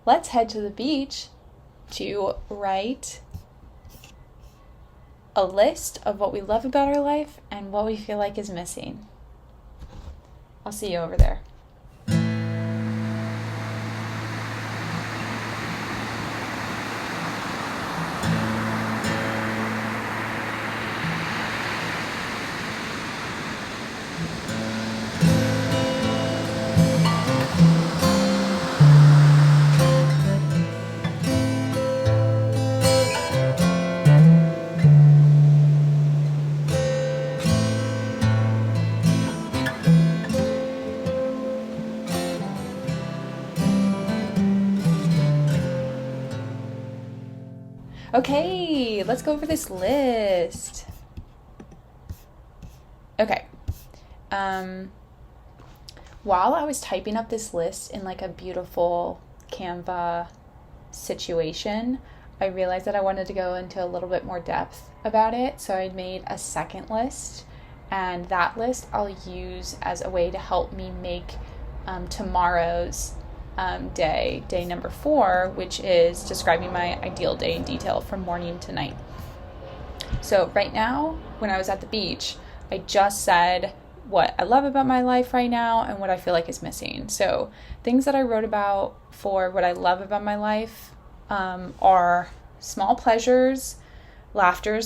let's head to the beach to write a list of what we love about our life and what we feel like is missing. I'll see you over there. Okay, let's go over this list. Okay. While I was typing up this list in like a beautiful Canva situation, I realized that I wanted to go into a little bit more depth about it. So I made a second list, and that list I'll use as a way to help me make tomorrow's day number 4, which is describing my ideal day in detail from morning to night. So right now, when I was at the beach, I just said what I love about my life right now and what I feel like is missing. So things that I wrote about for what I love about my life are small pleasures, laughter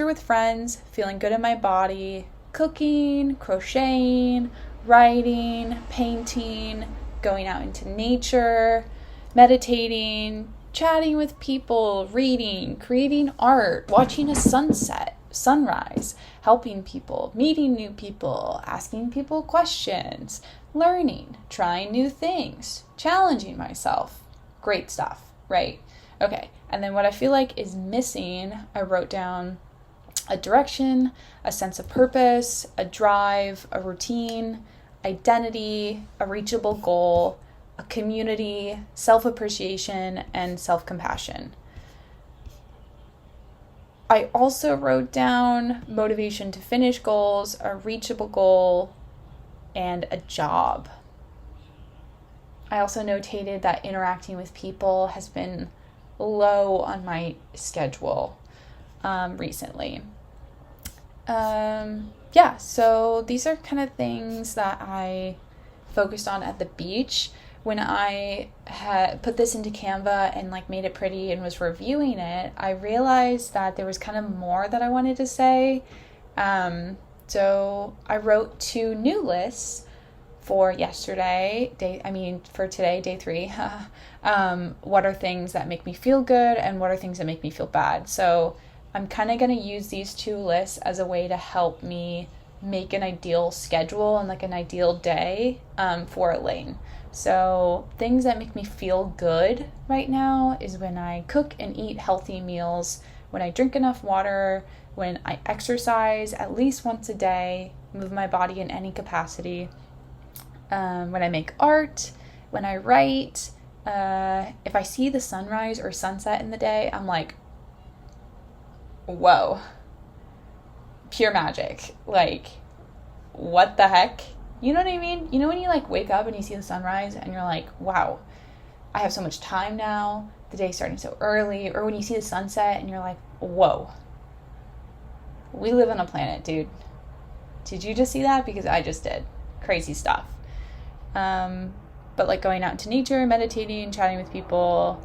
with friends, feeling good in my body, cooking, crocheting, writing, painting, going out into nature, meditating, chatting with people, reading, creating art, watching a sunrise, helping people, meeting new people, asking people questions, learning, trying new things, challenging myself. Great stuff, right? Okay, and then what I feel like is missing, I wrote down a direction, a sense of purpose, a drive, a routine, identity, a reachable goal, a community, self-appreciation, and self-compassion. I also wrote down motivation to finish goals, a reachable goal, and a job. I also notated that interacting with people has been low on my schedule recently. So these are kind of things that I focused on at the beach. When I had put this into Canva and like made it pretty and was reviewing it, I realized that there was kind of more that I wanted to say. So I wrote 2 new lists for today, day 3. What are things that make me feel good and what are things that make me feel bad? So I'm kind of going to use these 2 lists as a way to help me make an ideal schedule and like an ideal day for Elaine. So things that make me feel good right now is when I cook and eat healthy meals, when I drink enough water, when I exercise at least once a day, move my body in any capacity, when I make art, when I write, if I see the sunrise or sunset in the day, I'm like, whoa, pure magic. Like, what the heck? You know what I mean? You know when you like wake up and you see the sunrise and you're like, wow, I have so much time now. The day's starting so early. Or when you see the sunset and you're like, whoa, we live on a planet, dude. Did you just see that? Because I just did. Crazy stuff. But like going out into nature, meditating, chatting with people,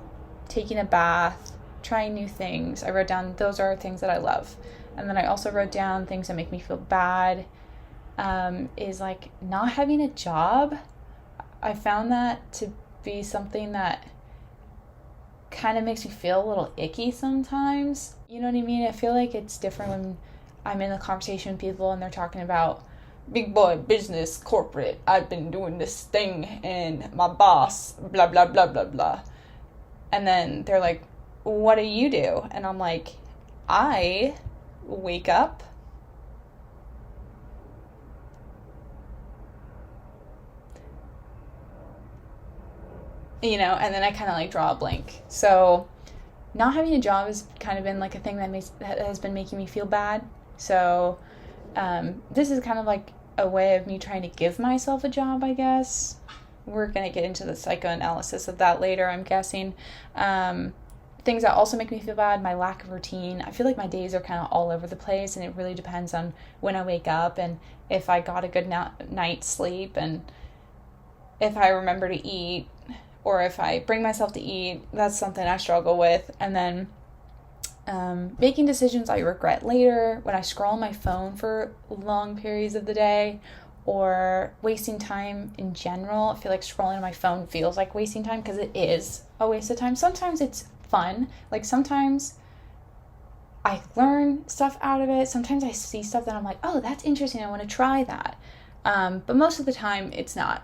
taking a bath, trying new things. I wrote down those are things that I love. And then I also wrote down things that make me feel bad, is like not having a job. I found that to be something that kind of makes me feel a little icky sometimes. You know what I mean? I feel like it's different when I'm in a conversation with people and they're talking about big boy business, corporate, I've been doing this thing and my boss, blah, blah, blah, blah, blah. And then they're like, what do you do? And I'm like, I wake up, and then I kind of like draw a blank. So not having a job has kind of been like a thing that has been making me feel bad. So this is kind of like a way of me trying to give myself a job, I guess. we're going to get into the psychoanalysis of that later, I'm guessing. Things that also make me feel bad, my lack of routine. I feel like my days are kind of all over the place, and it really depends on when I wake up and if I got a good night's sleep and if I remember to eat or if I bring myself to eat. That's something I struggle with. And then making decisions I regret later when I scroll on my phone for long periods of the day, or wasting time in general. I feel like scrolling on my phone feels like wasting time because it is a waste of time. Sometimes it's fun. Like sometimes I learn stuff out of it. Sometimes I see stuff that I'm like, oh, that's interesting. I want to try that. But most of the time it's not.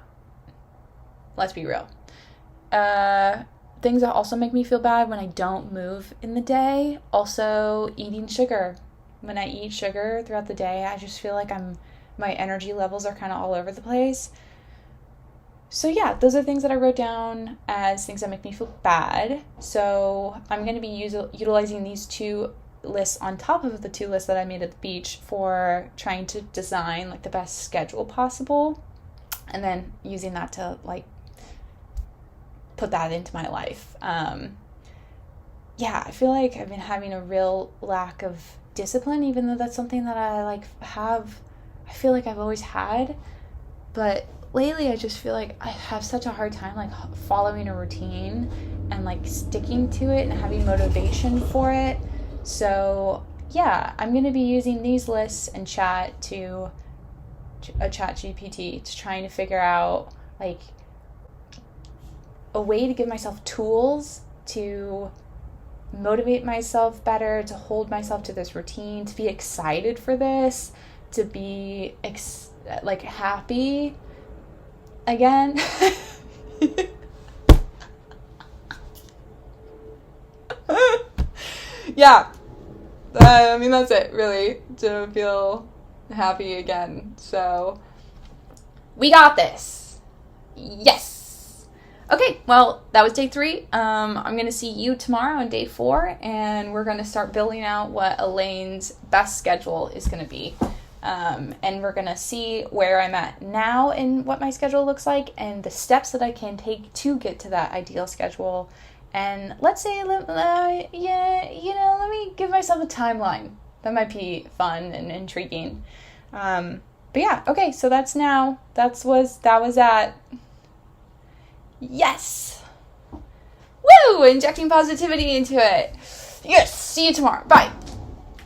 Let's be real. Things that also make me feel bad when I don't move in the day. Also eating sugar. When I eat sugar throughout the day, I just feel like my energy levels are kind of all over the place. So yeah, those are things that I wrote down as things that make me feel bad. So I'm going to be utilizing these 2 lists on top of the 2 lists that I made at the beach for trying to design like the best schedule possible, and then using that to like put that into my life. Yeah, I feel like I've been having a real lack of discipline, even though that's something that I feel like I've always had. But lately I just feel like I have such a hard time like following a routine and like sticking to it and having motivation for it. So yeah, I'm going to be using these lists and chat to a ChatGPT to trying to figure out like a way to give myself tools to motivate myself better, to hold myself to this routine, to be excited for this, to be happy again. Yeah, I mean that's it really, to feel happy again. So we got this. Yes. Okay, well, that was day 3. I'm going to see you tomorrow on day 4, and we're going to start building out what Elaine's best schedule is going to be. And we're going to see where I'm at now and what my schedule looks like and the steps that I can take to get to that ideal schedule. And let's say, let me give myself a timeline. That might be fun and intriguing. But yeah, okay, so that's now. That was at... Yes! Woo! Injecting positivity into it. Yes! See you tomorrow. Bye.